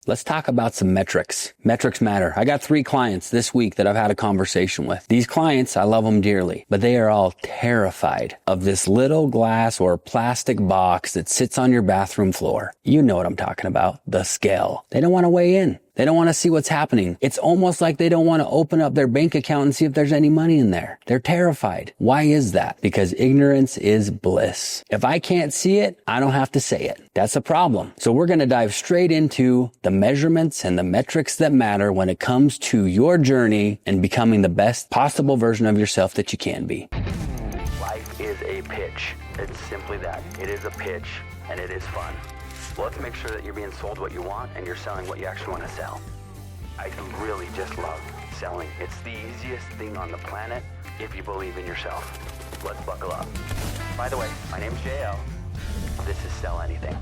Let's talk about some metrics. Metrics matter. I got 3 clients this week that I've had a conversation with. These clients, I love them dearly, but they are all terrified of this little glass or plastic box that sits on your bathroom floor. You know what I'm talking about, the scale. They don't want to weigh in. They don't want to see what's happening. It's almost like they don't want to open up their bank account and see if there's any money in there. They're terrified. Why is that? Because ignorance is bliss. If I can't see it, I don't have to say it. That's a problem. So we're going to dive straight into the measurements and the metrics that matter when it comes to your journey and becoming the best possible version of yourself that you can be. Life is a pitch. It's simply that. It is a pitch, and it is fun. Let's make sure that you're being sold what you want and you're selling what you actually want to sell. I really just love selling. It's the easiest thing on the planet if you believe in yourself. Let's buckle up. By the way, my name's JL. This is Sell Anything.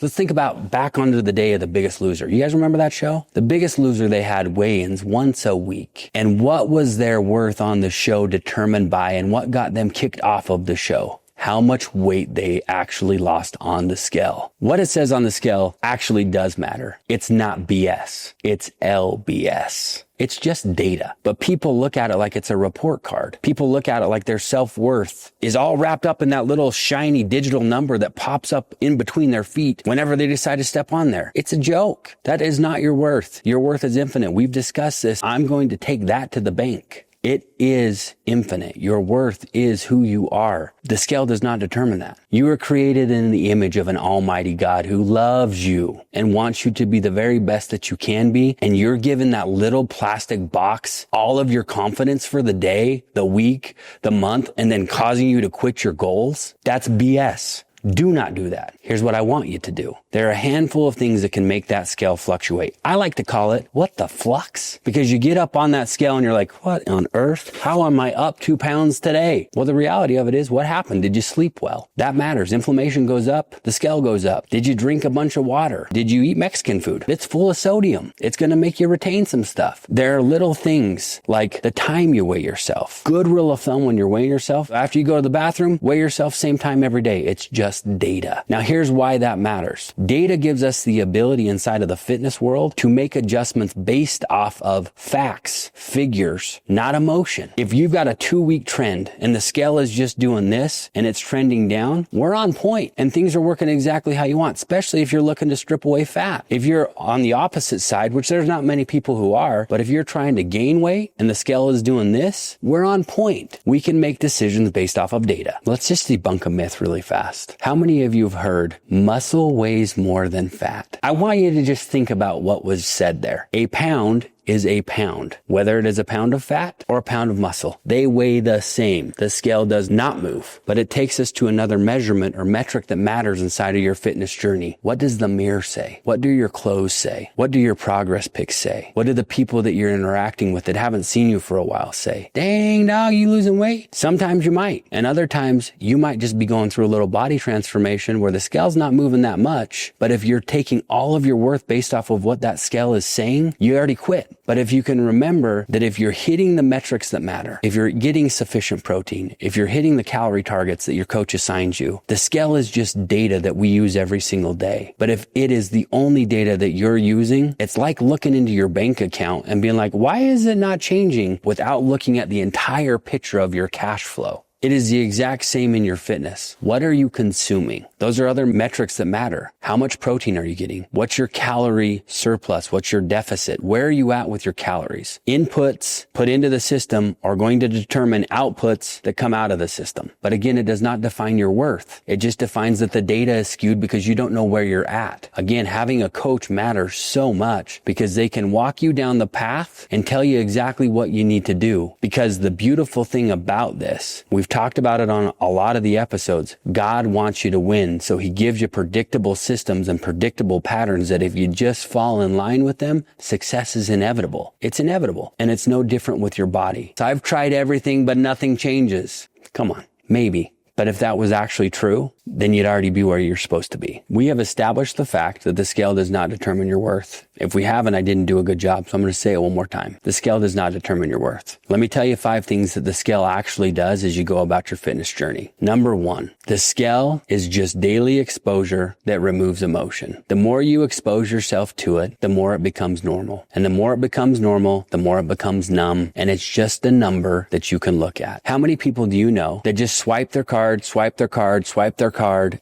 Let's think about back onto the day of The Biggest Loser. You guys remember that show? The Biggest Loser, they had weigh-ins once a week. And what was their worth on the show determined by, and what got them kicked off of the show? How much weight they actually lost on the scale. What it says on the scale actually does matter. It's not BS. It's LBS. It's just data. But people look at it like it's a report card. People look at it like their self-worth is all wrapped up in that little shiny digital number that pops up in between their feet whenever they decide to step on there. It's a joke. That is not your worth. Your worth is infinite. We've discussed this. I'm going to take that to the bank. It is infinite. Your worth is who you are. The scale does not determine that. You were created in the image of an almighty God who loves you and wants you to be the very best that you can be. And you're given that little plastic box, all of your confidence for the day, the week, the month, and then causing you to quit your goals. That's BS. Do not do that. Here's what I want you to do. There are a handful of things that can make that scale fluctuate. I like to call it, what the flux? Because you get up on that scale and you're like, what on earth? How am I up 2 pounds today? Well, the reality of it is, what happened? Did you sleep well? That matters. Inflammation goes up. The scale goes up. Did you drink a bunch of water? Did you eat Mexican food? It's full of sodium. It's going to make you retain some stuff. There are little things like the time you weigh yourself. Good rule of thumb when you're weighing yourself, after you go to the bathroom, weigh yourself same time every day. It's just data. Now here's why that matters. Data gives us the ability inside of the fitness world to make adjustments based off of facts, figures, not emotion. If you've got a 2-week trend and the scale is just doing this and it's trending down, we're on point and things are working exactly how you want, especially if you're looking to strip away fat. If you're on the opposite side, which there's not many people who are, but if you're trying to gain weight and the scale is doing this, we're on point. We can make decisions based off of data. Let's just debunk a myth really fast. How many of you have heard muscle weighs more than fat? I want you to just think about what was said there. A pound is a pound, whether it is a pound of fat or a pound of muscle. They weigh the same. The scale does not move, but it takes us to another measurement or metric that matters inside of your fitness journey. What does the mirror say? What do your clothes say? What do your progress pics say? What do the people that you're interacting with that haven't seen you for a while say? Dang, dog, you losing weight? Sometimes you might, and other times you might just be going through a little body transformation where the scale's not moving that much, but if you're taking all of your worth based off of what that scale is saying, you already quit. But if you can remember that if you're hitting the metrics that matter, if you're getting sufficient protein, if you're hitting the calorie targets that your coach assigns you, the scale is just data that we use every single day. But if it is the only data that you're using, it's like looking into your bank account and being like, why is it not changing, without looking at the entire picture of your cash flow. It is the exact same in your fitness. What are you consuming? Those are other metrics that matter. How much protein are you getting? What's your calorie surplus? What's your deficit? Where are you at with your calories? Inputs put into the system are going to determine outputs that come out of the system. But again, it does not define your worth. It just defines that the data is skewed because you don't know where you're at. Again, having a coach matters so much because they can walk you down the path and tell you exactly what you need to do. Because the beautiful thing about this, we've talked about it on a lot of the episodes. God wants you to win, so he gives you predictable systems and predictable patterns that if you just fall in line with them, success is inevitable. It's inevitable, and it's no different with your body. So I've tried everything, but nothing changes. Come on, maybe. But if that was actually true, then you'd already be where you're supposed to be. We have established the fact that the scale does not determine your worth. If we haven't, I didn't do a good job, so I'm going to say it one more time. The scale does not determine your worth. Let me tell you 5 things that the scale actually does as you go about your fitness journey. Number 1, the scale is just daily exposure that removes emotion. The more you expose yourself to it, the more it becomes normal. And the more it becomes normal, the more it becomes numb. And it's just a number that you can look at. How many people do you know that just swipe their card,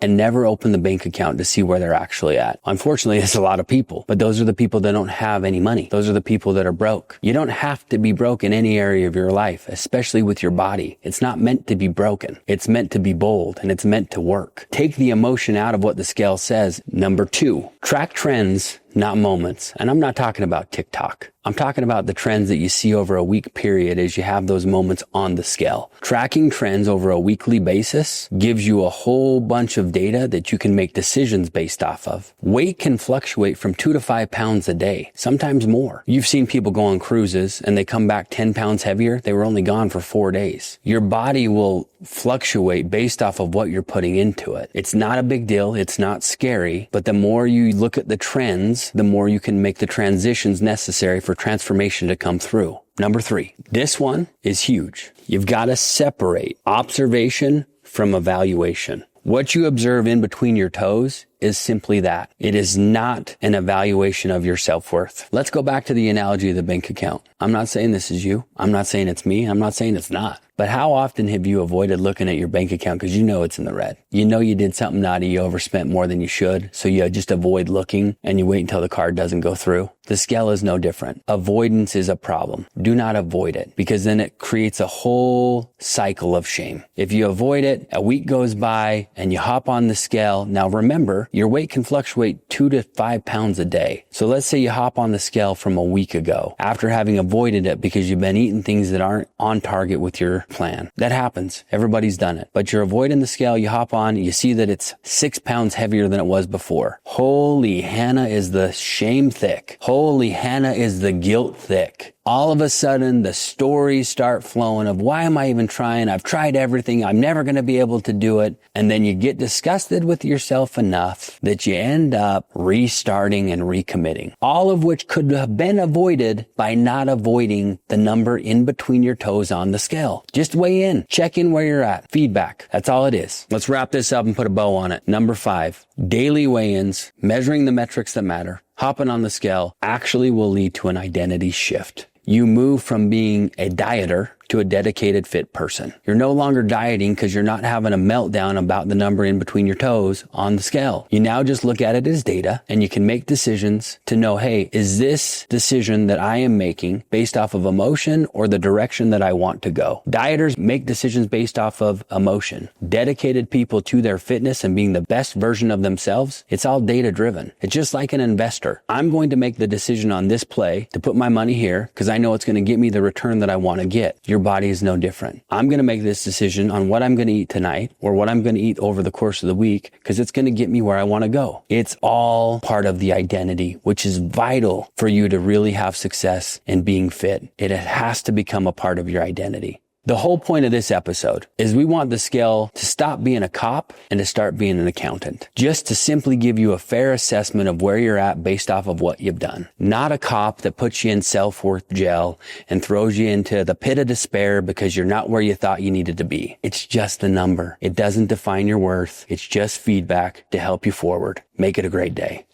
and never open the bank account to see where they're actually at? Unfortunately, it's a lot of people, but those are the people that don't have any money. Those are the people that are broke. You don't have to be broke in any area of your life, especially with your body. It's not meant to be broken. It's meant to be bold, and it's meant to work. Take the emotion out of what the scale says. Number 2, track trends, not moments. And I'm not talking about TikTok. I'm talking about the trends that you see over a week period as you have those moments on the scale. Tracking trends over a weekly basis gives you a whole bunch of data that you can make decisions based off of. Weight can fluctuate from 2 to 5 pounds a day, sometimes more. You've seen people go on cruises and they come back 10 pounds heavier. They were only gone for 4 days. Your body will fluctuate based off of what you're putting into it. It's not a big deal. It's not scary, but the more you look at the trends, the more you can make the transitions necessary for transformation to come through. Number 3, this one is huge. You've got to separate observation from evaluation. What you observe in between your toes is simply that. It is not an evaluation of your self-worth. Let's go back to the analogy of the bank account. I'm not saying this is you. I'm not saying it's me. I'm not saying it's not. But how often have you avoided looking at your bank account because you know it's in the red? You know you did something naughty, you overspent more than you should, so you just avoid looking and you wait until the card doesn't go through. The scale is no different. Avoidance is a problem. Do not avoid it, because then it creates a whole cycle of shame. If you avoid it, a week goes by and you hop on the scale. Now remember, your weight can fluctuate 2 to 5 pounds a day. So let's say you hop on the scale from a week ago after having avoided it because you've been eating things that aren't on target with your plan. That happens. Everybody's done it. But you're avoiding the scale, you hop on, you see that it's 6 pounds heavier than it was before. Holy Hannah, is the shame thick. Holy Hannah, is the guilt thick. All of a sudden, the stories start flowing of, why am I even trying? I've tried everything. I'm never going to be able to do it. And then you get disgusted with yourself enough that you end up restarting and recommitting. All of which could have been avoided by not avoiding the number in between your toes on the scale. Just weigh in. Check in where you're at. Feedback. That's all it is. Let's wrap this up and put a bow on it. Number 5, daily weigh-ins, measuring the metrics that matter, hopping on the scale actually will lead to an identity shift. You move from being a dieter to a dedicated fit person. You're no longer dieting because you're not having a meltdown about the number in between your toes on the scale. You now just look at it as data, and you can make decisions to know, hey, is this decision that I am making based off of emotion or the direction that I want to go? Dieters make decisions based off of emotion. Dedicated people to their fitness and being the best version of themselves, it's all data driven. It's just like an investor. I'm going to make the decision on this play to put my money here because I know it's going to get me the return that I want to get. Your body is no different. I'm going to make this decision on what I'm going to eat tonight or what I'm going to eat over the course of the week because it's going to get me where I want to go. It's all part of the identity, which is vital for you to really have success in being fit. It has to become a part of your identity. The whole point of this episode is we want the scale to stop being a cop and to start being an accountant. Just to simply give you a fair assessment of where you're at based off of what you've done. Not a cop that puts you in self-worth jail and throws you into the pit of despair because you're not where you thought you needed to be. It's just a number. It doesn't define your worth. It's just feedback to help you forward. Make it a great day.